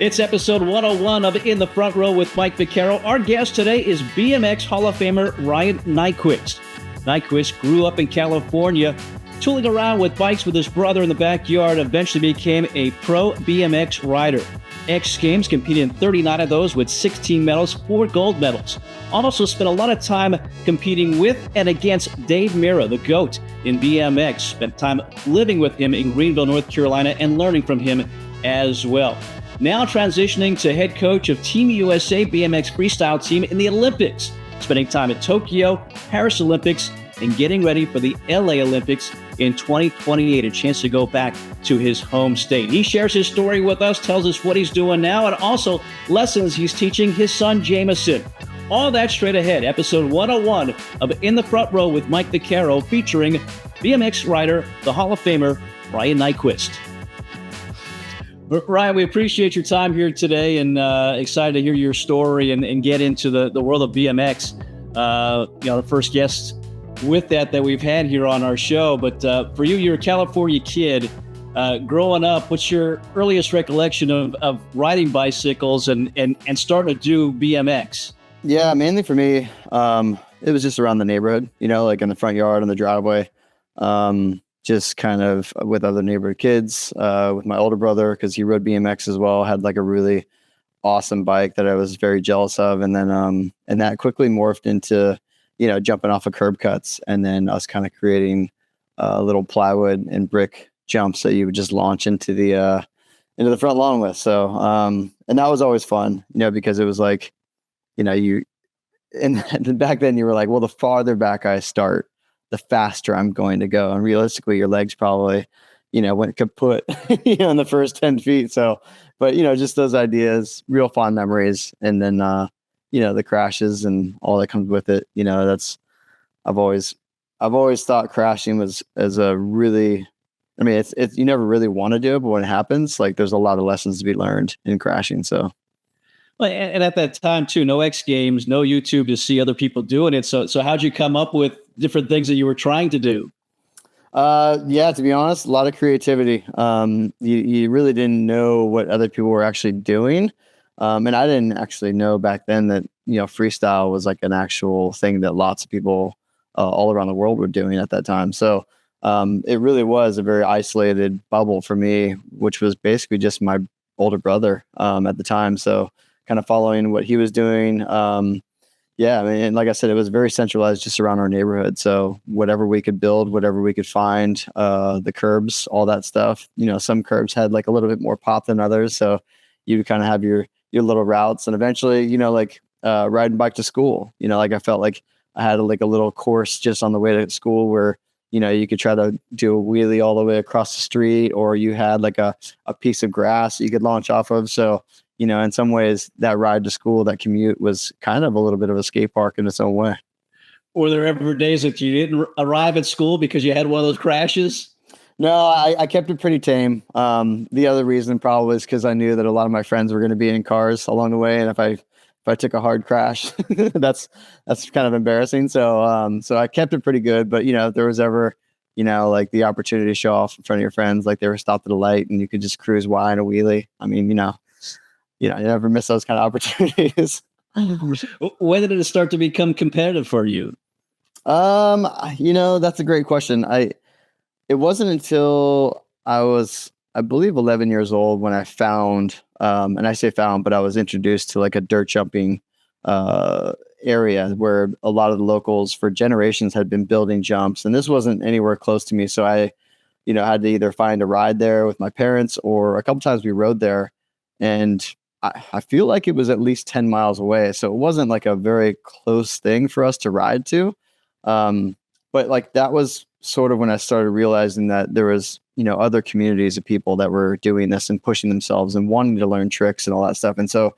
It's episode 101 of In the Front Row with Mike Vaccaro. Our guest today is BMX Hall of Famer Ryan Nyquist. Nyquist grew up in California, tooling around with bikes with his brother in the backyard, eventually became a pro BMX rider. X Games, competed in 39 of those with 16 medals, 4 gold medals. Also spent a lot of time competing with and against Dave Mirra, the GOAT in BMX. Spent time living with him in Greenville, North Carolina, and learning from him as well. Now transitioning to head coach of Team USA BMX Freestyle team in the Olympics, spending time at Tokyo, Paris Olympics, and getting ready for the LA Olympics in 2028, a chance to go back to his home state. He shares his story with us, tells us what he's doing now, and also lessons he's teaching his son, Jameson. All that straight ahead. Episode 101 of In the Front Row with Mike Vaccaro, featuring BMX rider, the Hall of Famer, Ryan Nyquist. Ryan, we appreciate your time here today, and excited to hear your story and get into the world of BMX. The first guest with that we've had here on our show. But for you, you're a California kid. Growing up, what's your earliest recollection of riding bicycles and starting to do BMX? Yeah, mainly for me, it was just around the neighborhood, like in the front yard, in the driveway, just kind of with other neighborhood kids, with my older brother, because he rode BMX as well, had like a really awesome bike that I was very jealous of. And then, and that quickly morphed into, jumping off of curb cuts, and then us kind of creating little plywood and brick jumps that you would just launch into the front lawn with. So, and that was always fun, because it was like, and back then you were like, well, the farther back I start, the faster I'm going to go. And realistically, your legs probably, went kaput, in the first 10 feet. So, but, just those ideas, real fond memories. And then, the crashes and all that comes with it. I've always thought crashing was a really, it's you never really want to do it, but when it happens, like there's a lot of lessons to be learned in crashing. So. Well, and at that time too, no X Games, no YouTube to see other people doing it. So how'd you come up with different things that you were trying to do? To be honest, a lot of creativity. You really didn't know what other people were actually doing. And I didn't actually know back then that, freestyle was like an actual thing that lots of people all around the world were doing at that time. So it really was a very isolated bubble for me, which was basically just my older brother at the time. So kind of following what he was doing. And like I said, it was very centralized just around our neighborhood. So whatever we could build, whatever we could find, the curbs, all that stuff, some curbs had like a little bit more pop than others. So you would kind of have your little routes, and eventually, riding bike to school, like I felt like I had like a little course just on the way to school where, you could try to do a wheelie all the way across the street, or you had like a piece of grass that you could launch off of. So, in some ways that ride to school, that commute was kind of a little bit of a skate park in its own way. Were there ever days that you didn't arrive at school because you had one of those crashes? No, I kept it pretty tame. The other reason probably is because I knew that a lot of my friends were going to be in cars along the way. And if I took a hard crash, that's kind of embarrassing. So, so I kept it pretty good, but if there was ever, like the opportunity to show off in front of your friends, like they were stopped at a light and you could just cruise by in a wheelie. You never miss those kind of opportunities. When did it start to become competitive for you? That's a great question. It wasn't until I was, I believe, 11 years old when I found, and I say found, but I was introduced to like a dirt jumping area where a lot of the locals for generations had been building jumps. And this wasn't anywhere close to me. So I, had to either find a ride there with my parents, or a couple times we rode there. And I feel like it was at least 10 miles away. So it wasn't like a very close thing for us to ride to. But like that was sort of when I started realizing that there was, other communities of people that were doing this and pushing themselves and wanting to learn tricks and all that stuff. And so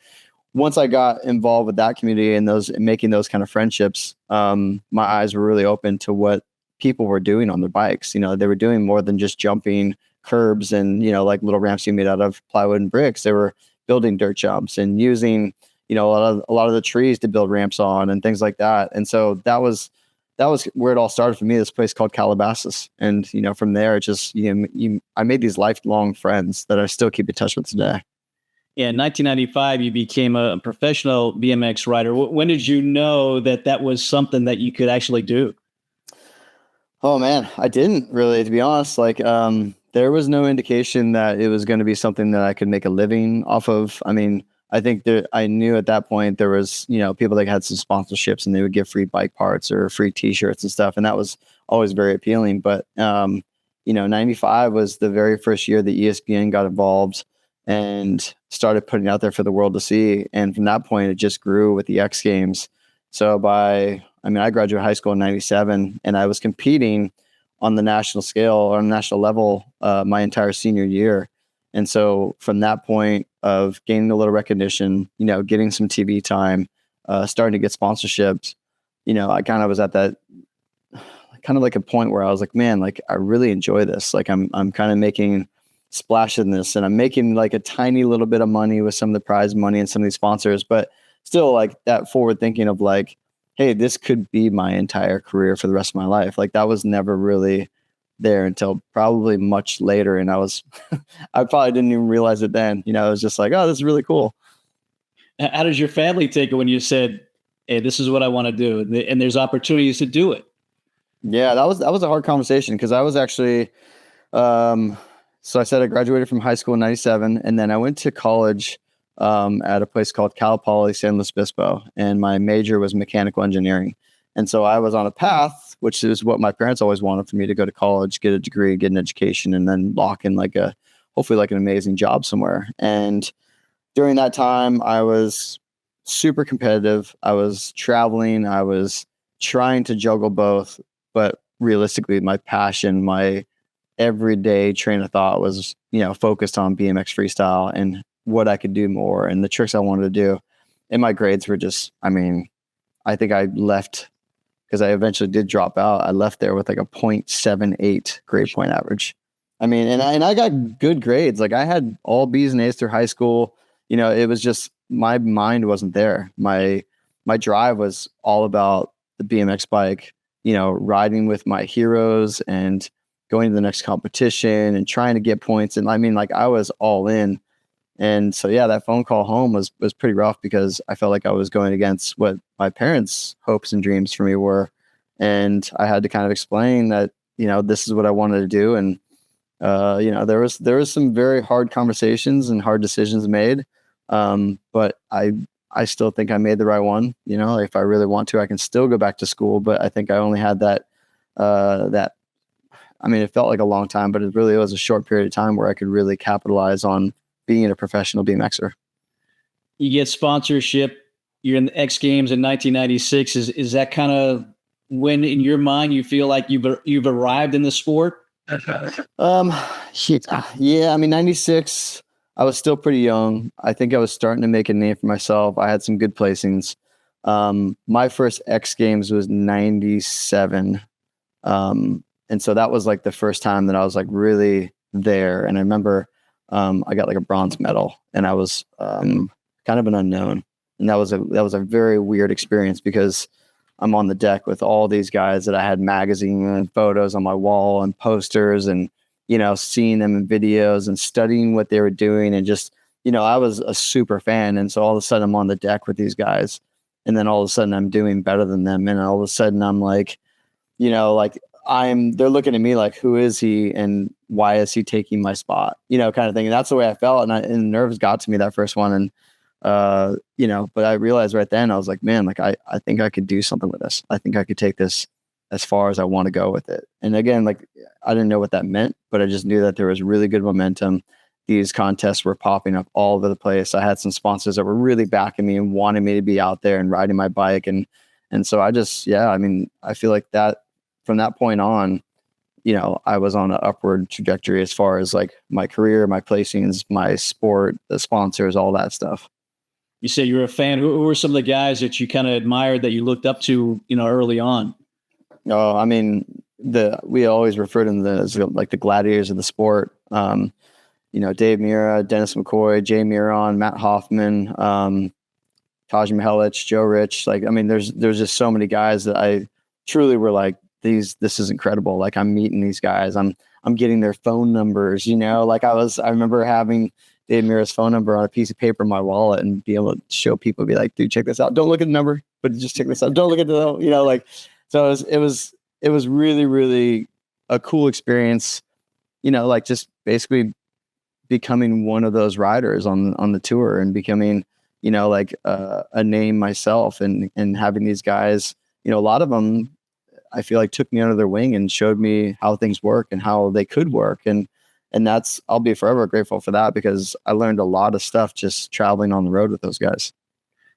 once I got involved with that community and making those kind of friendships, my eyes were really open to what people were doing on their bikes. They were doing more than just jumping curbs and, like little ramps you made out of plywood and bricks. They were building dirt jumps and using, a lot of the trees to build ramps on and things like that. And so that was where it all started for me, this place called Calabasas. And, from there, it just, I made these lifelong friends that I still keep in touch with today. Yeah, in 1995, you became a professional BMX rider. When did you know that that was something that you could actually do? Oh man, I didn't really, to be honest. Like, there was no indication that it was going to be something that I could make a living off of. I mean, I think that I knew at that point there was, people that had some sponsorships and they would give free bike parts or free T-shirts and stuff, and that was always very appealing. But 95 was the very first year that ESPN got involved and started putting out there for the world to see. And from that point, it just grew with the X Games. So I graduated high school in 97 and I was competing on the national scale or on the national level my entire senior year. And so from that point of gaining a little recognition, getting some TV time, starting to get sponsorships, I kind of was at that kind of like a point where I was like, man, like I really enjoy this. Like I'm kind of making splash in this and I'm making like a tiny little bit of money with some of the prize money and some of these sponsors, but still like that forward thinking of like, hey, this could be my entire career for the rest of my life. Like that was never really there until probably much later. And I was, I probably didn't even realize it then. It was just like, oh, this is really cool. How does your family take it when you said, hey, this is what I want to do? And there's opportunities to do it. Yeah, that was a hard conversation because I was actually, so I said I graduated from high school in 97 and then I went to college at a place called Cal Poly San Luis Obispo, and my major was mechanical engineering. And so I was on a path, which is what my parents always wanted for me to go to college, get a degree, get an education, and then lock in hopefully like an amazing job somewhere. And during that time, I was super competitive. I was traveling. I was trying to juggle both, but realistically, my passion, my everyday train of thought was, focused on BMX freestyle and what I could do more and the tricks I wanted to do. And my grades were just, I think I left because I eventually did drop out. I left there with like a 0.78 grade point average. And I got good grades. Like I had all B's and A's through high school. It was just, my mind wasn't there. My drive was all about the BMX bike, riding with my heroes and going to the next competition and trying to get points. And I was all in. And so, yeah, that phone call home was pretty rough because I felt like I was going against what my parents' hopes and dreams for me were. And I had to kind of explain that, this is what I wanted to do. And, there was some very hard conversations and hard decisions made. But I still think I made the right one. If I really want to, I can still go back to school. But I think I only had that, it felt like a long time, but it really was a short period of time where I could really capitalize on being a professional BMXer. You get sponsorship. You're in the X Games in 1996. Is that kind of when, in your mind, you feel like you've arrived in the sport? Yeah. 96. I was still pretty young. I think I was starting to make a name for myself. I had some good placings. My first X Games was 97. And so that was like the first time that I was like really there. And I remember I got like a bronze medal and I was kind of an unknown. And that was a very weird experience because I'm on the deck with all these guys that I had magazine and photos on my wall and posters and, seeing them in videos and studying what they were doing. And just, I was a super fan. And so all of a sudden I'm on the deck with these guys. And then all of a sudden I'm doing better than them. And all of a sudden I'm like, they're looking at me like, who is he and why is he taking my spot? Kind of thing. And that's the way I felt. And nerves got to me that first one. And, but I realized right then, I was like, man, like, I think I could do something with this. I think I could take this as far as I want to go with it. And again, like, I didn't know what that meant, but I just knew that there was really good momentum. These contests were popping up all over the place. I had some sponsors that were really backing me and wanted me to be out there and riding my bike. And so I just, I feel like that, from that point on, I was on an upward trajectory as far as like my career, my placings, my sport, the sponsors, all that stuff. You say you're a fan. Who were some of the guys that you kind of admired that you looked up to, early on? Oh, we always refer to them as like the gladiators of the sport. Dave Mirra, Dennis McCoy, Jay Miron, Matt Hoffman, Taj Mihelich, Joe Rich. Like, there's just so many guys that I truly were like, this is incredible. Like I'm meeting these guys. I'm getting their phone numbers, like I remember having, Dave Mirra's phone number on a piece of paper in my wallet and be able to show people, be like, dude, check this out. Don't look at the number, but just check this out. Don't look at the, like, so it was really, really a cool experience, like just basically becoming one of those riders on the tour and becoming, like a name myself and having these guys, a lot of them, I feel like took me under their wing and showed me how things work and how they could work. And that's, I'll be forever grateful for that because I learned a lot of stuff just traveling on the road with those guys.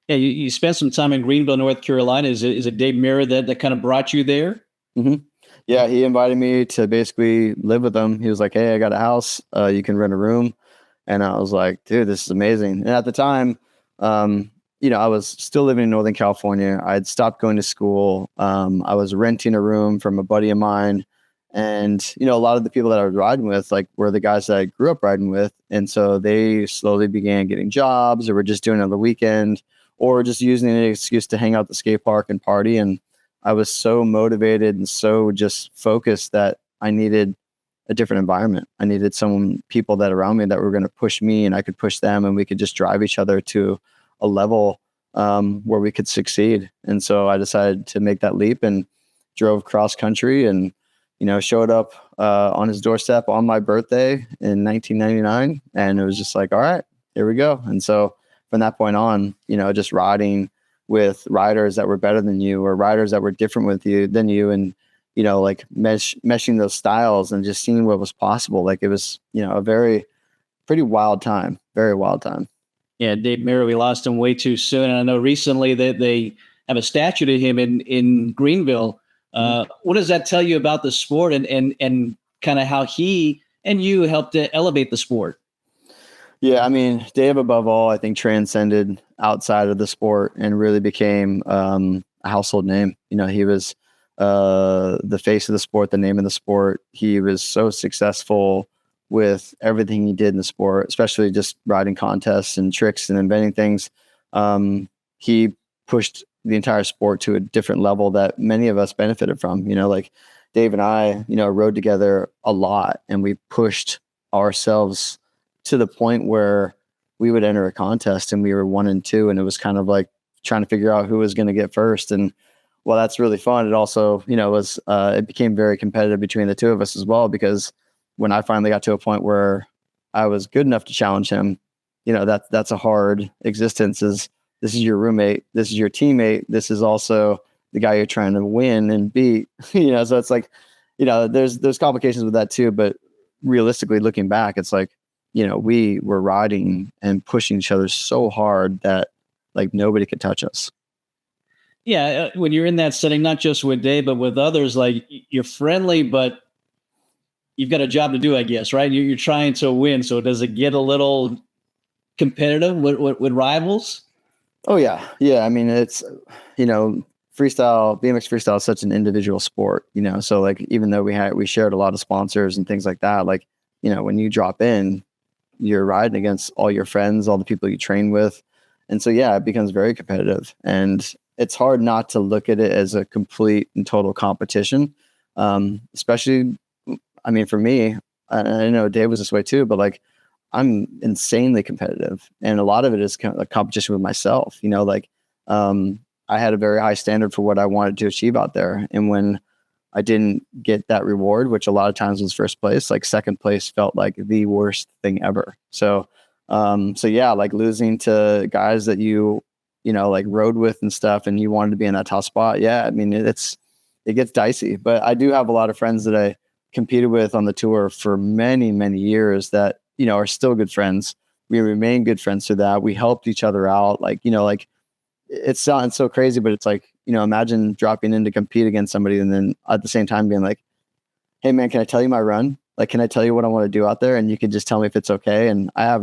Yeah. You spent some time in Greenville, North Carolina. Is it Dave Mirra that kind of brought you there? Mm-hmm. Yeah. He invited me to basically live with him. He was like, hey, I got a house. You can rent a room. And I was like, dude, this is amazing. And at the time, I was still living in Northern California. I had stopped going to school. I was renting a room from a buddy of mine. And, a lot of the people that I was riding with, like, were the guys that I grew up riding with. And so they slowly began getting jobs or were just doing it on the weekend or just using an excuse to hang out at the skate park and party. And I was so motivated and so just focused that I needed a different environment. I needed people that around me that were going to push me and I could push them and we could just drive each other to a level where we could succeed. And so I decided to make that leap and drove cross country and, showed up on his doorstep on my birthday in 1999. And it was just like, all right, here we go. And so from that point on, just riding with riders that were better than you or riders that were different than you. And, like meshing those styles and just seeing what was possible. Like it was, a pretty wild time, very wild time. Yeah, Dave Mirra, we lost him way too soon. And I know recently that they have a statue to him in Greenville. What does that tell you about the sport and kind of how he and you helped to elevate the sport? Yeah, I mean, Dave, above all, I think transcended outside of the sport and really became a household name. He was the face of the sport, the name of the sport. He was so successful with everything he did in the sport, especially just riding contests and tricks and inventing things. He pushed the entire sport to a different level that many of us benefited from. Like Dave and I, rode together a lot and we pushed ourselves to the point where we would enter a contest and we were 1 and 2. And it was kind of like trying to figure out who was going to get first. And well, that's really fun. It also, was, it became very competitive between the two of us as well, because when I finally got to a point where I was good enough to challenge him, that's a hard existence. This is your roommate, this is your teammate, this is also the guy you're trying to win and beat. So it's like, there's complications with that too. But realistically, looking back, it's like, we were riding and pushing each other so hard that like nobody could touch us. Yeah, when you're in that setting, not just with Dave, but with others, like you're friendly, but you've got a job to do, I guess, right? You're trying to win. So does it get a little competitive with rivals? Oh yeah. Yeah. I mean, it's, freestyle, BMX freestyle is such an individual sport, so like, even though we shared a lot of sponsors and things like that, like, when you drop in, you're riding against all your friends, all the people you train with. And so, yeah, it becomes very competitive and it's hard not to look at it as a complete and total competition. Especially, I mean, for me, I know Dave was this way too, but like, I'm insanely competitive. And a lot of it is kind of a competition with myself, I had a very high standard for what I wanted to achieve out there. And when I didn't get that reward, which a lot of times was first place, like second place felt like the worst thing ever. So yeah, like losing to guys that like rode with and stuff, and you wanted to be in that top spot. Yeah. I mean, it gets dicey, but I do have a lot of friends that I competed with on the tour for many, many years that, are still good friends. We remain good friends through that. We helped each other out. Like, like it sounds so crazy, but it's like, imagine dropping in to compete against somebody and then at the same time being like, hey man, can I tell you my run? Like, can I tell you what I want to do out there? And you can just tell me if it's okay. And I have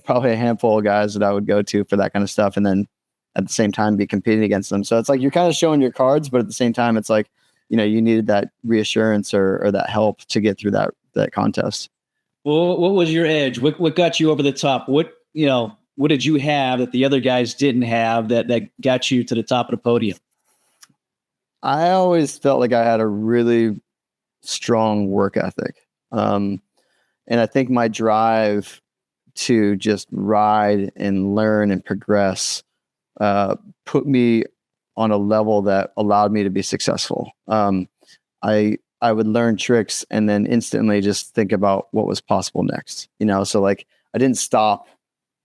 probably a handful of guys that I would go to for that kind of stuff. And then at the same time be competing against them. So it's like, you're kind of showing your cards, but at the same time, it's like, you needed that reassurance or that help to get through that contest. Well, what was your edge? What got you over the top? What did you have that the other guys didn't have that got you to the top of the podium? I always felt like I had a really strong work ethic. And I think my drive to just ride and learn and progress put me on a level that allowed me to be successful. I would learn tricks and then instantly just think about what was possible next, So like, I didn't stop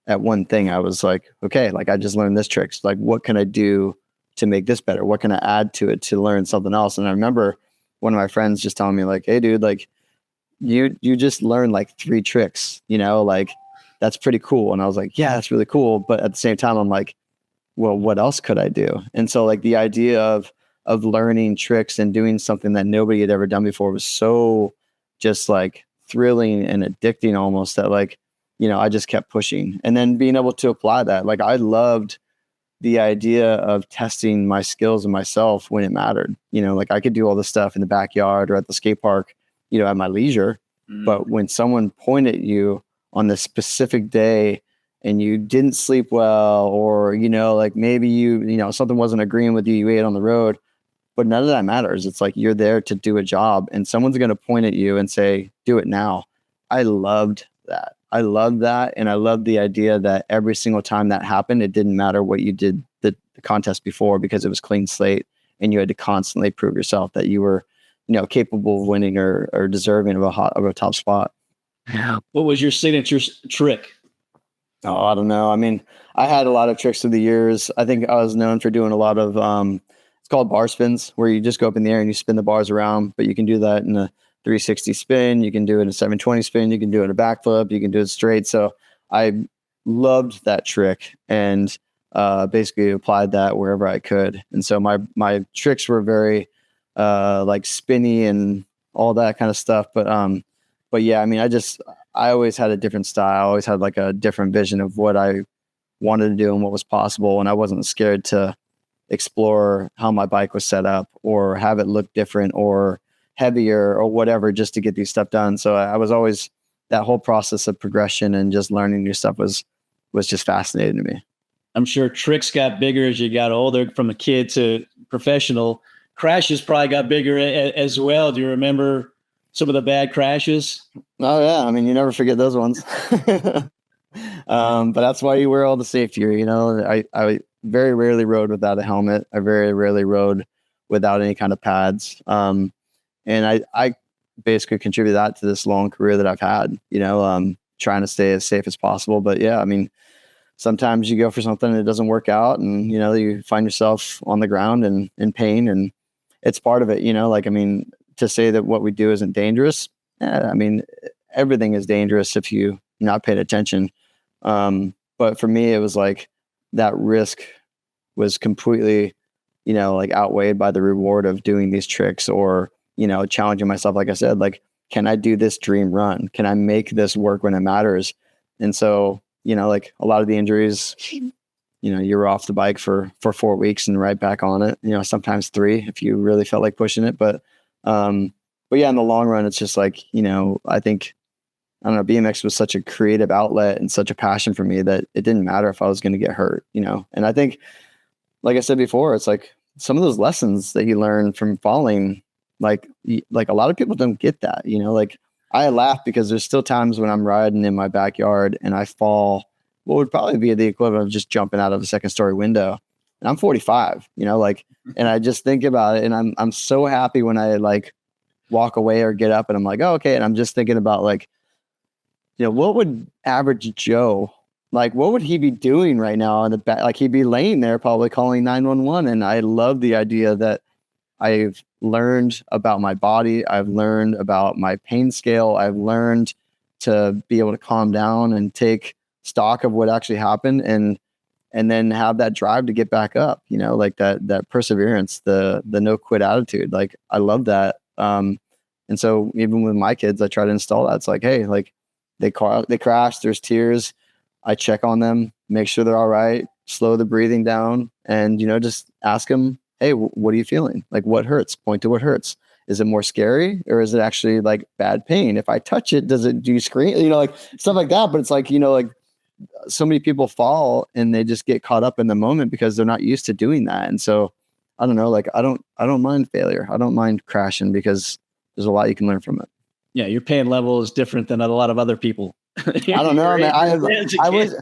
at one thing. I was like, okay, like I just learned this trick. So like, what can I do to make this better? What can I add to it to learn something else? And I remember one of my friends just telling me like, hey dude, like you just learned like 3 tricks, like that's pretty cool. And I was like, yeah, that's really cool. But at the same time, I'm like, well, what else could I do? And so like the idea of learning tricks and doing something that nobody had ever done before was so just like thrilling and addicting almost that like, I just kept pushing and then being able to apply that. Like I loved the idea of testing my skills and myself when it mattered, like I could do all this stuff in the backyard or at the skate park, at my leisure. But when someone pointed at you on this specific day and you didn't sleep well, or, like maybe something wasn't agreeing with you, you ate on the road, but none of that matters. It's like, you're there to do a job and someone's going to point at you and say, do it now. I loved that. And I loved the idea that every single time that happened, it didn't matter what you did the contest before, because it was clean slate and you had to constantly prove yourself that you were, capable of winning or deserving of a top spot. What was your signature trick? Oh, I don't know. I mean, I had a lot of tricks through the years. I think I was known for doing a lot of, it's called bar spins, where you just go up in the air and you spin the bars around, but you can do that in a 360 spin. You can do it in a 720 spin. You can do it in a backflip. You can do it straight. So I loved that trick and basically applied that wherever I could. And so my tricks were very like spinny and all that kind of stuff. But yeah, I mean, I always had a different style. I always had like a different vision of what I wanted to do and what was possible. And I wasn't scared to explore how my bike was set up or have it look different or heavier or whatever, just to get these stuff done. So I was always, that whole process of progression and just learning new stuff was just fascinating to me. I'm sure tricks got bigger as you got older, from a kid to professional. Crashes probably got bigger as well. Do you remember some of the bad crashes? Oh yeah. I mean, you never forget those ones. But that's why you wear all the safety gear. I very rarely rode without a helmet. I very rarely rode without any kind of pads. And I basically contribute that to this long career that I've had, trying to stay as safe as possible. But yeah, I mean, sometimes you go for something and it doesn't work out, and, you find yourself on the ground and in pain, and it's part of it, like, I mean, to say that what we do isn't dangerous. I mean, everything is dangerous if you not paid attention. But for me, it was like that risk was completely, like outweighed by the reward of doing these tricks or, challenging myself. Like I said, like, can I do this dream run? Can I make this work when it matters? And so, like a lot of the injuries, you're off the bike for 4 weeks and right back on it, sometimes 3 if you really felt like pushing it. But yeah, in the long run, it's just like, I think, I don't know, BMX was such a creative outlet and such a passion for me that it didn't matter if I was going to get hurt, and I think, like I said before, it's like some of those lessons that you learn from falling, like a lot of people don't get that, like I laugh because there's still times when I'm riding in my backyard and I fall what would probably be the equivalent of just jumping out of a second story window. And I'm 45, like, and I just think about it, and I'm so happy when I like walk away or get up and I'm like, oh, okay. And I'm just thinking about like, what would average Joe, like, what would he be doing right now in the back? Like, he'd be laying there probably calling 911. And I love the idea that I've learned about my body. I've learned about my pain scale. I've learned to be able to calm down and take stock of what actually happened and then have that drive to get back up, like that perseverance, the no quit attitude. Like, I love that. And so even with my kids, I try to install that. It's like, hey, like they crash, there's tears. I check on them, make sure they're all right, slow the breathing down, and, just ask them, hey, what are you feeling? Like, what hurts? Point to what hurts. Is it more scary, or is it actually like bad pain? If I touch it, do you scream? Like stuff like that. But it's like, like so many people fall and they just get caught up in the moment because they're not used to doing that. And so I don't know, like, I don't mind failure. I don't mind crashing because there's a lot you can learn from it. Yeah. Your pain level is different than a lot of other people. I don't know, man. I was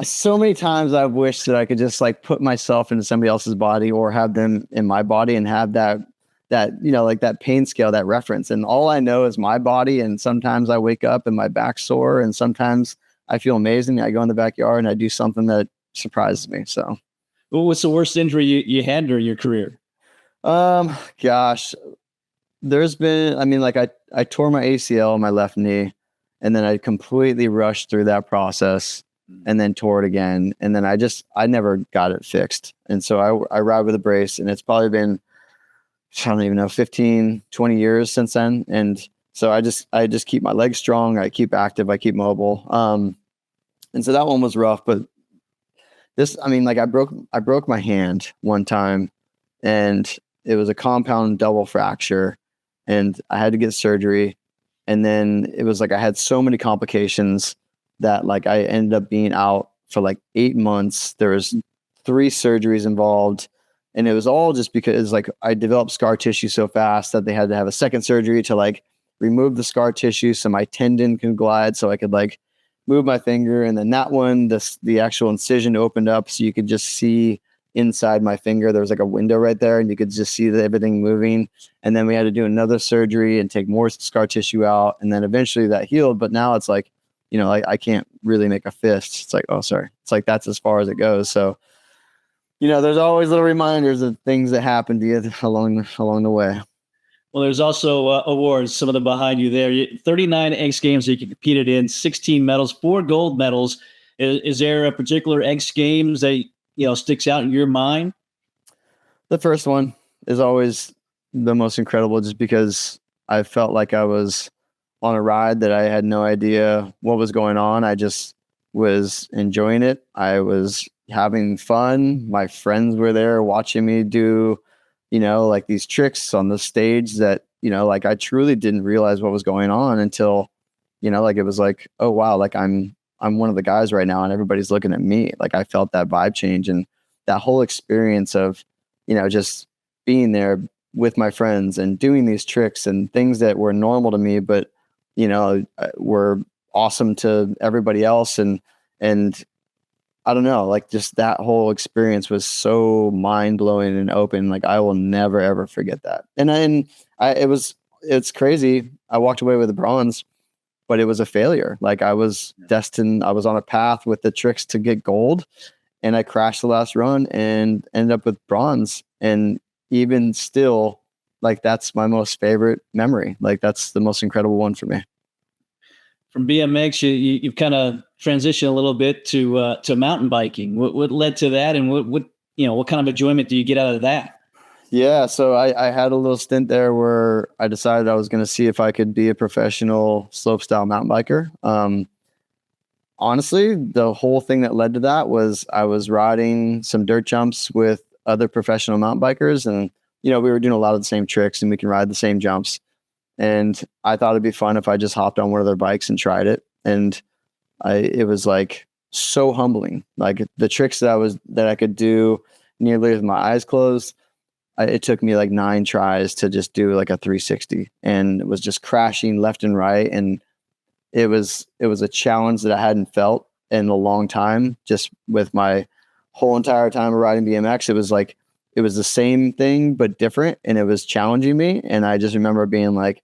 so many times I've wished that I could just like put myself into somebody else's body or have them in my body and have that, like that pain scale, that reference. And all I know is my body. And sometimes I wake up and my back's sore, and sometimes I feel amazing. I go in the backyard and I do something that surprises me. So, Well, what's the worst injury you had during your career? Gosh, there's been, I mean, like I tore my ACL on my left knee, and then I completely rushed through that process and then tore it again. And then I never got it fixed. And so I ride with a brace, and it's probably been, I don't even know, 15, 20 years since then. And so I just keep my legs strong. I keep active. I keep mobile. And so that one was rough, but I mean, like I broke my hand one time, and it was a compound double fracture, and I had to get surgery. And then it was like, I had so many complications that like I ended up being out for like 8 months. There was 3 surgeries involved. And it was all just because like I developed scar tissue so fast that they had to have a second surgery to like remove the scar tissue so my tendon can glide, so I could like move my finger. And then that one, the actual incision opened up so you could just see inside my finger. There was like a window right there, and you could just see everything moving. And then we had to do another surgery and take more scar tissue out. And then eventually that healed. But now it's like, I can't really make a fist. It's like, oh, sorry. It's like, that's as far as it goes. So, there's always little reminders of things that happen to you along the way. Well, there's also awards, some of them behind you there. 39 X Games that you competed in, 16 medals, 4 gold medals. Is there a particular X Games that, sticks out in your mind? The first one is always the most incredible, just because I felt like I was on a ride that I had no idea what was going on. I just was enjoying it. I was having fun. My friends were there watching me do, like these tricks on the stage that, like I truly didn't realize what was going on until, like it was like, oh wow, like I'm one of the guys right now and everybody's looking at me. Like I felt that vibe change, and that whole experience of, just being there with my friends and doing these tricks and things that were normal to me, but, were awesome to everybody else. And I don't know, like just that whole experience was so mind blowing and open. Like I will never, ever forget that. It's crazy. I walked away with a bronze, but it was a failure. Like I was destined, I was on a path with the tricks to get gold, and I crashed the last run and ended up with bronze. And even still, like that's my most favorite memory. Like that's the most incredible one for me. From BMX, you've kind of transitioned a little bit to mountain biking. What led to that, and what kind of enjoyment do you get out of that? Yeah, so I had a little stint there where I decided I was going to see if I could be a professional slopestyle mountain biker. Honestly, the whole thing that led to that was I was riding some dirt jumps with other professional mountain bikers, and we were doing a lot of the same tricks, and we can ride the same jumps. And I thought it'd be fun if I just hopped on one of their bikes and tried it. And it was like so humbling. Like the tricks that I could do nearly with my eyes closed, it took me like 9 tries to just do like a 360, and it was just crashing left and right. And it was a challenge that I hadn't felt in a long time. Just with my whole entire time of riding BMX, it was like, it was the same thing, but different. And it was challenging me. And I just remember being like,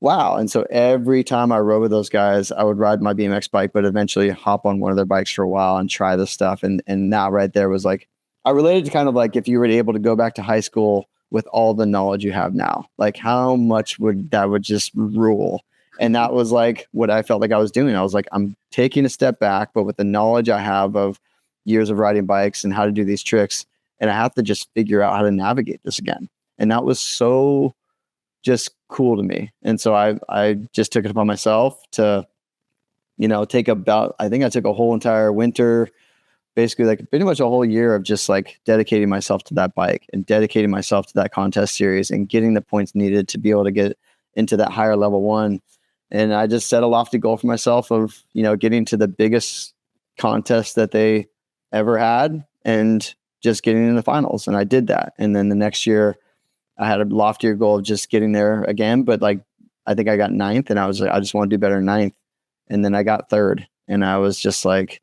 wow. And so every time I rode with those guys, I would ride my BMX bike, but eventually hop on one of their bikes for a while and try this stuff. And now right there was like, I related to kind of like if you were able to go back to high school with all the knowledge you have now, like how much would just rule? And that was like what I felt like I was doing. I was like, I'm taking a step back, but with the knowledge I have of years of riding bikes and how to do these tricks, and I have to just figure out how to navigate this again. And that was so just cool to me. And so I just took it upon myself to, take I think I took a whole entire winter, basically like pretty much a whole year of just like dedicating myself to that bike and dedicating myself to that contest series and getting the points needed to be able to get into that higher level one. And I just set a lofty goal for myself of, getting to the biggest contest that they ever had and just getting in the finals. And I did that. And then the next year I had a loftier goal of just getting there again. But like, I think I got 9th, and I was like, I just want to do better than 9th. And then I got third, and I was just like,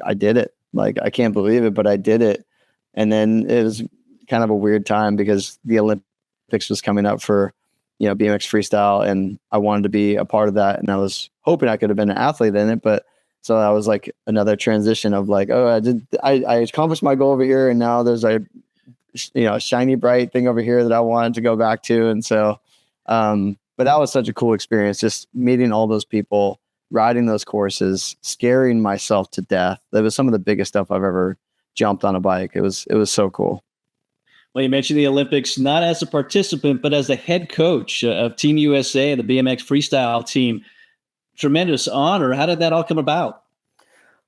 I did it. Like, I can't believe it, but I did it. And then it was kind of a weird time because the Olympics was coming up for, BMX freestyle, and I wanted to be a part of that. And I was hoping I could have been an athlete in it, but so that was like another transition of like, oh, I accomplished my goal over here, and now there's a shiny bright thing over here that I wanted to go back to. And so, but that was such a cool experience, just meeting all those people, riding those courses, scaring myself to death. That was some of the biggest stuff I've ever jumped on a bike. It was so cool. Well, you mentioned the Olympics, not as a participant, but as the head coach of Team USA, the BMX freestyle team. Tremendous honor. How did that all come about?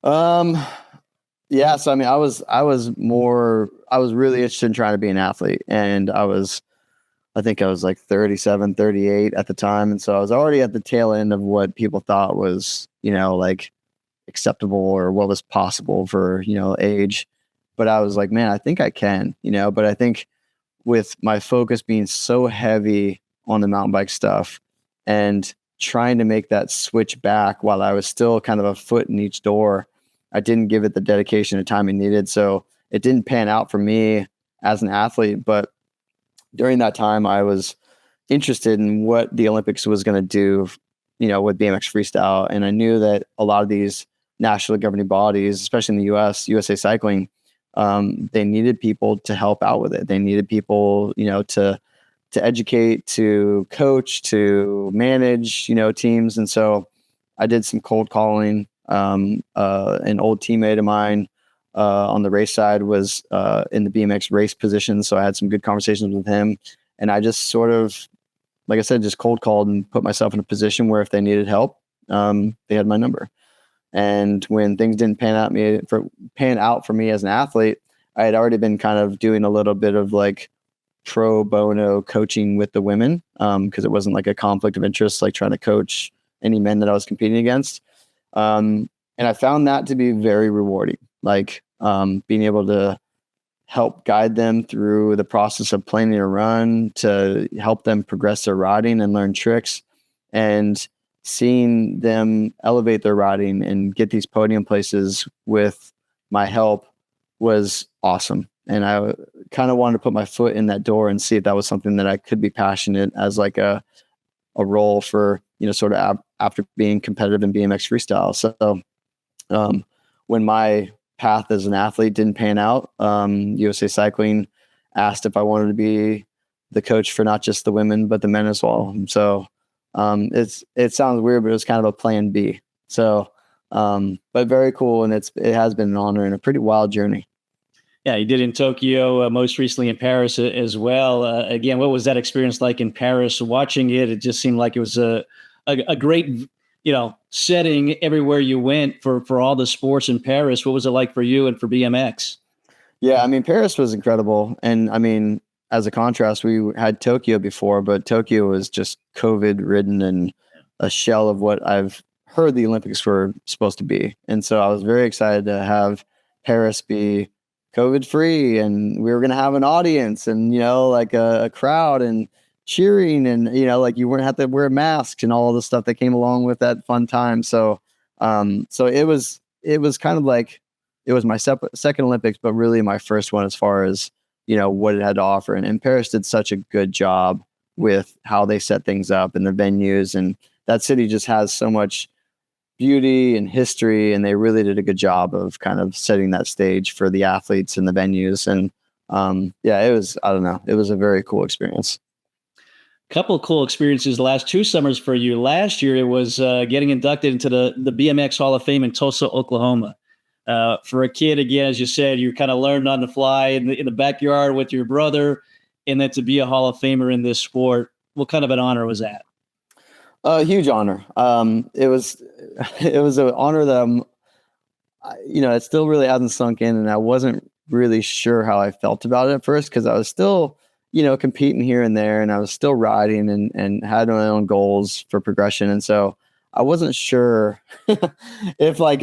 Yeah. So, I mean, I was really interested in trying to be an athlete, and I think I was like 37, 38 at the time. And so I was already at the tail end of what people thought was, like acceptable or what was possible for, age. But I was like, man, I think I can, but I think with my focus being so heavy on the mountain bike stuff and trying to make that switch back while I was still kind of a foot in each door, I didn't give it the dedication and time it needed. So it didn't pan out for me as an athlete. But during that time, I was interested in what the Olympics was going to do, with BMX freestyle. And I knew that a lot of these national governing bodies, especially in the USA Cycling, they needed people to help out with it. They needed people, to educate, to coach, to manage, teams. And so I did some cold calling. An old teammate of mine on the race side was in the BMX race position. So I had some good conversations with him, and I just sort of, like I said, just cold called and put myself in a position where if they needed help, they had my number. And when things didn't pan out for me as an athlete, I had already been kind of doing a little bit of like pro bono coaching with the women, because it wasn't like a conflict of interest, like trying to coach any men that I was competing against. And I found that to be very rewarding, like being able to help guide them through the process of planning a run, to help them progress their riding and learn tricks, and seeing them elevate their riding and get these podium places with my help was awesome. And I kind of wanted to put my foot in that door and see if that was something that I could be passionate as like a role for, sort of after being competitive in BMX freestyle. So when my path as an athlete didn't pan out, USA Cycling asked if I wanted to be the coach for not just the women, but the men as well. So it sounds weird, but it was kind of a plan B. So, but very cool. And it has been an honor and a pretty wild journey. Yeah, you did in Tokyo, most recently in Paris as well. Again, what was that experience like in Paris? Watching it, it just seemed like it was a great, setting everywhere you went for all the sports in Paris. What was it like for you and for BMX? Yeah, I mean, Paris was incredible. And I mean, as a contrast, we had Tokyo before, but Tokyo was just COVID ridden and a shell of what I've heard the Olympics were supposed to be. And so I was very excited to have Paris be COVID free, and we were going to have an audience and, like a crowd and cheering, and, like you wouldn't have to wear masks and all of the stuff that came along with that fun time. So, so it was kind of like, it was my second Olympics, but really my first one as far as, what it had to offer. And Paris did such a good job with how they set things up and the venues, and that city just has so much beauty and history, and they really did a good job of kind of setting that stage for the athletes and the venues. And it was a very cool experience. Couple of cool experiences the last 2 summers for you. Last year, it was getting inducted into the BMX Hall of Fame in Tulsa, Oklahoma. For a kid, again, as you said, you kind of learned on the fly in the backyard with your brother, and then to be a Hall of Famer in this sport. What kind of an honor was that? A huge honor. It was an honor that it still really hasn't sunk in, and I wasn't really sure how I felt about it at first, because I was still, competing here and there, and I was still riding and had my own goals for progression. And so I wasn't sure if if I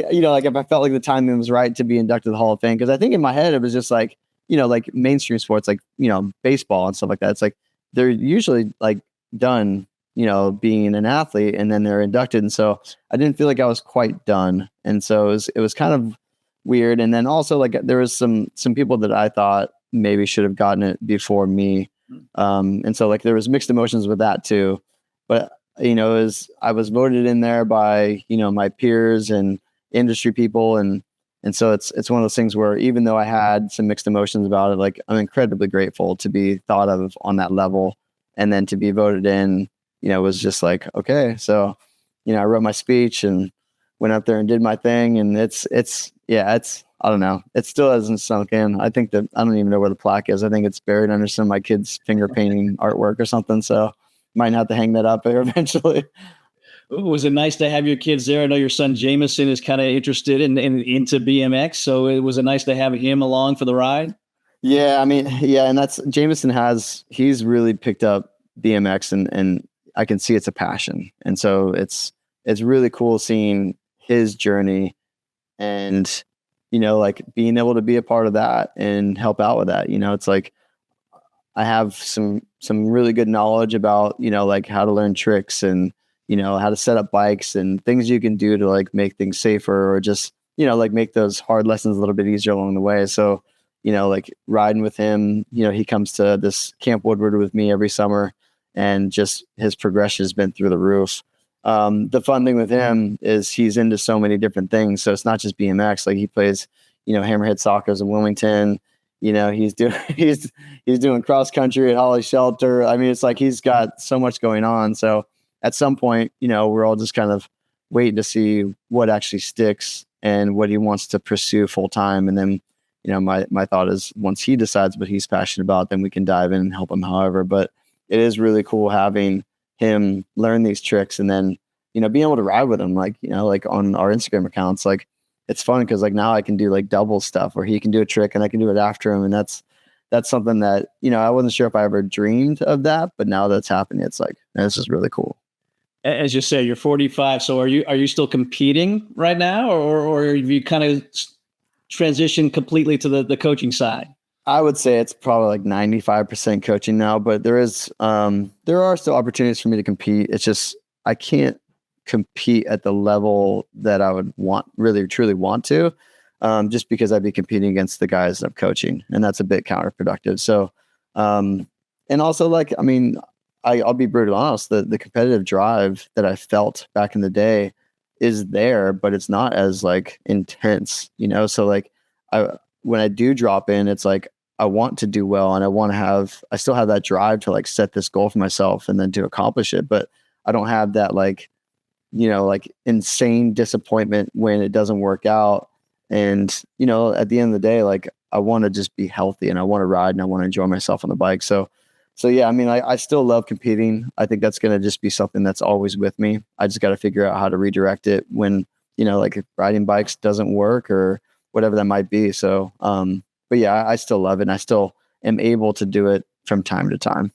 felt like the timing was right to be inducted to the Hall of Fame. Because I think in my head, it was just like, like mainstream sports, like, baseball and stuff like that. It's like, they're usually like done being an athlete, and then they're inducted. And so I didn't feel like I was quite done. And so it was kind of weird. And then also like there was some people that I thought maybe should have gotten it before me. And so like there was mixed emotions with that too. But I was voted in there by, my peers and industry people. And so it's one of those things where even though I had some mixed emotions about it, like I'm incredibly grateful to be thought of on that level. And then to be voted in, was just like, okay. So, I wrote my speech and went up there and did my thing. And it's, I don't know. It still hasn't sunk in. I think that I don't even know where the plaque is. I think it's buried under some of my kids' finger painting artwork or something. So might have to hang that up there eventually. Was it nice to have your kids there? I know your son Jameson is kind of interested into BMX. So was it nice to have him along for the ride? Yeah, I mean, yeah. And that's Jameson he's really picked up BMX and I can see it's a passion. And so it's really cool seeing his journey and, like being able to be a part of that and help out with that. It's like I have some really good knowledge about, like how to learn tricks and, how to set up bikes and things you can do to like make things safer or just, like make those hard lessons a little bit easier along the way. So, like riding with him, he comes to this Camp Woodward with me every summer and just his progression has been through the roof. The fun thing with him is he's into so many different things. So it's not just BMX. Like he plays, hammerhead soccers in Wilmington. He's doing cross country at Holly Shelter. I mean, it's like he's got so much going on. So at some point, we're all just kind of waiting to see what actually sticks and what he wants to pursue full time. And then, my thought is once he decides what he's passionate about, then we can dive in and help him however. But it is really cool having him learn these tricks and then, being able to ride with him, like, like on our Instagram accounts, like it's fun because like now I can do like double stuff where he can do a trick and I can do it after him. And that's something that, I wasn't sure if I ever dreamed of that, but now that's happening. It's like, this is really cool. As you say, you're 45. So are you still competing right now or have you kind of transitioned completely to the coaching side? I would say it's probably like 95% coaching now, but there are still opportunities for me to compete. It's just, I can't compete at the level that I would really truly want to, just because I'd be competing against the guys that I'm coaching, and that's a bit counterproductive. So, and also like, I mean, I'll be brutally honest, the competitive drive that I felt back in the day is there, but it's not as like intense, So like when I do drop in, it's like, I want to do well and I still have that drive to like set this goal for myself and then to accomplish it. But I don't have that like, like insane disappointment when it doesn't work out. And, at the end of the day, like I want to just be healthy and I want to ride and I want to enjoy myself on the bike. So yeah, I mean, I still love competing. I think that's going to just be something that's always with me. I just got to figure out how to redirect it when, like if riding bikes doesn't work or whatever that might be. So, but yeah, I still love it. And I still am able to do it from time to time.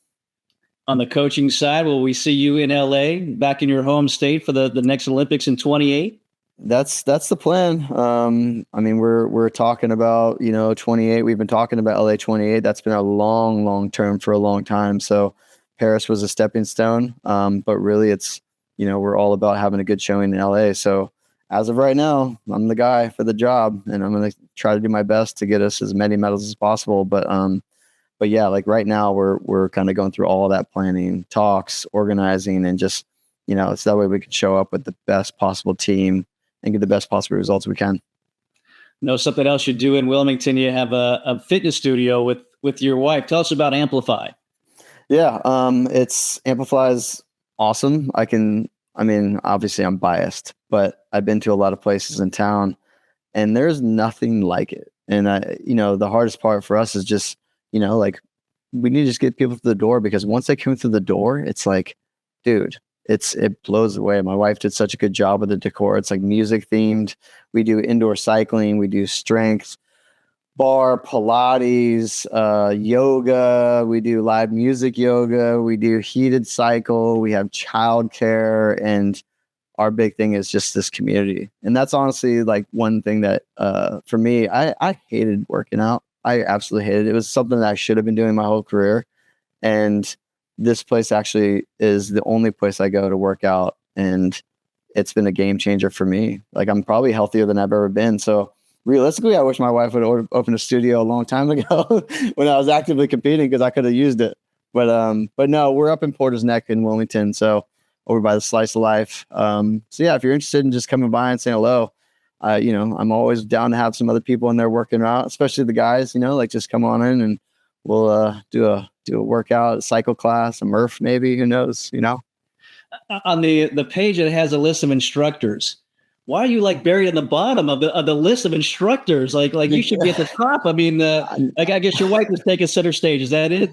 On the coaching side, will we see you in LA back in your home state for the next Olympics in 28? That's the plan. I mean, we're talking about, 28. We've been talking about LA 28. That's been a long term for a long time. So Paris was a stepping stone. But really it's, we're all about having a good showing in LA. So as of right now, I'm the guy for the job and I'm going to try to do my best to get us as many medals as possible. But yeah, like right now we're kind of going through all of that planning, talks, organizing, and just, it's that way we can show up with the best possible team and get the best possible results we can. Something else you do in Wilmington, you have a fitness studio with your wife. Tell us about Amplify. Yeah. Amplify is awesome. Obviously I'm biased, but I've been to a lot of places in town and there's nothing like it. And the hardest part for us is just, like we need to just get people through the door, because once they come through the door, it's like, dude, it blows away. My wife did such a good job with the decor. It's like music themed. We do indoor cycling. We do strength, bar, Pilates, yoga. We do live music yoga. We do heated cycle. We have childcare, and our big thing is just this community. And that's honestly like one thing that, for me, I hated working out. I absolutely hated it. It was something that I should have been doing my whole career. And this place actually is the only place I go to work out, and it's been a game changer for me. Like, I'm probably healthier than I've ever been. So realistically, I wish my wife would have opened a studio a long time ago when I was actively competing, because I could have used it. But no, we're up in Porter's Neck in Wilmington, so over by the Slice of Life. So yeah, if you're interested in just coming by and saying hello, I'm always down to have some other people in there working out, especially the guys. Like, just come on in and we'll do a workout, a cycle class, a Murph maybe. Who knows? On the page, it has a list of instructors. Why are you like buried in the bottom of the list of instructors? Like you should be at the top. I mean, I guess your wife is taking center stage. Is that it?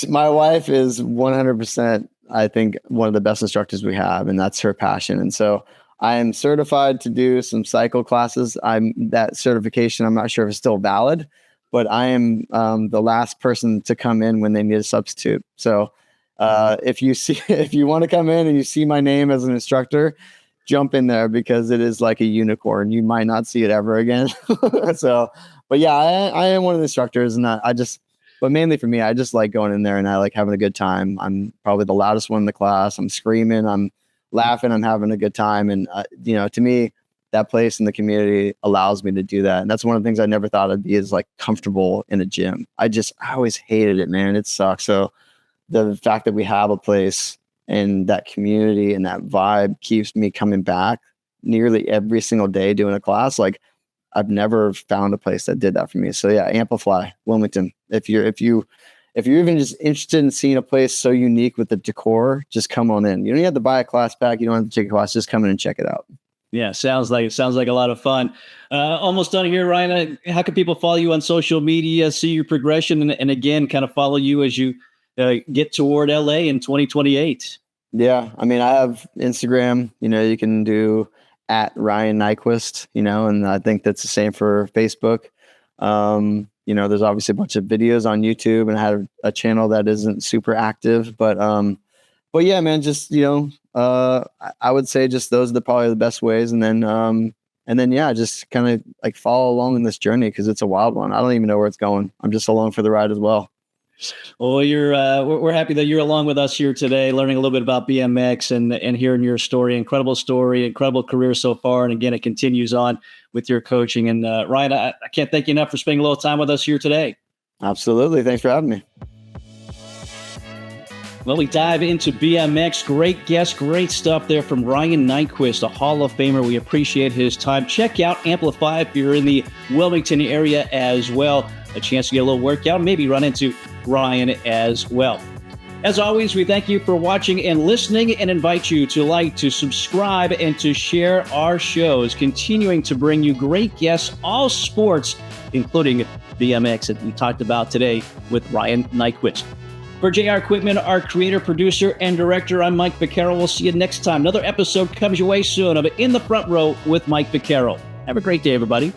My wife is 100%, I think, one of the best instructors we have, and that's her passion. And so I am certified to do some cycle classes. That certification, I'm not sure if it's still valid, but I am the last person to come in when they need a substitute. So if you want to come in and you see my name as an instructor, jump in there, because it is like a unicorn. You might not see it ever again. But yeah, I am one of the instructors, and but mainly for me, I just like going in there and I like having a good time. I'm probably the loudest one in the class. I'm screaming, I'm laughing, I'm having a good time. And, to me, that place in the community allows me to do that. And that's one of the things I never thought I'd be, is like comfortable in a gym. I always hated it, man. It sucks. So the fact that we have a place and that community and that vibe keeps me coming back nearly every single day doing a class. Like, I've never found a place that did that for me. So yeah, Amplify, Wilmington. If you're even just interested in seeing a place so unique with the decor, just come on in. You don't have to buy a class pack. You don't have to take a class. Just come in and check it out. Yeah, sounds like a lot of fun. Almost done here, Ryan. How can people follow you on social media, see your progression, and again, kind of follow you as you get toward LA in 2028? Yeah, I mean, I have Instagram. You can do @Ryan Nyquist, and I think that's the same for Facebook. There's obviously a bunch of videos on YouTube, and I have a channel that isn't super active, but yeah, man, just, I would say just those are probably the best ways. And then, yeah, just kind of like follow along in this journey, because it's a wild one. I don't even know where it's going. I'm just along for the ride as well. Well, we're happy that you're along with us here today, learning a little bit about BMX and hearing your story. Incredible story, incredible career so far. And again, it continues on with your coaching. And Ryan, I can't thank you enough for spending a little time with us here today. Absolutely. Thanks for having me. Well, we dive into BMX. Great guest, great stuff there from Ryan Nyquist, a Hall of Famer. We appreciate his time. Check out Amplify if you're in the Wilmington area as well. A chance to get a little workout, maybe run into Ryan as well. As always, we thank you for watching and listening, and invite you to like, to subscribe, and to share our shows, continuing to bring you great guests, all sports, including BMX that we talked about today with Ryan Nyquist. For JR Equipment, our creator, producer, and director, I'm Mike Vaccaro. We'll see you next time. Another episode comes your way soon of In the Front Row with Mike Vaccaro. Have a great day, everybody.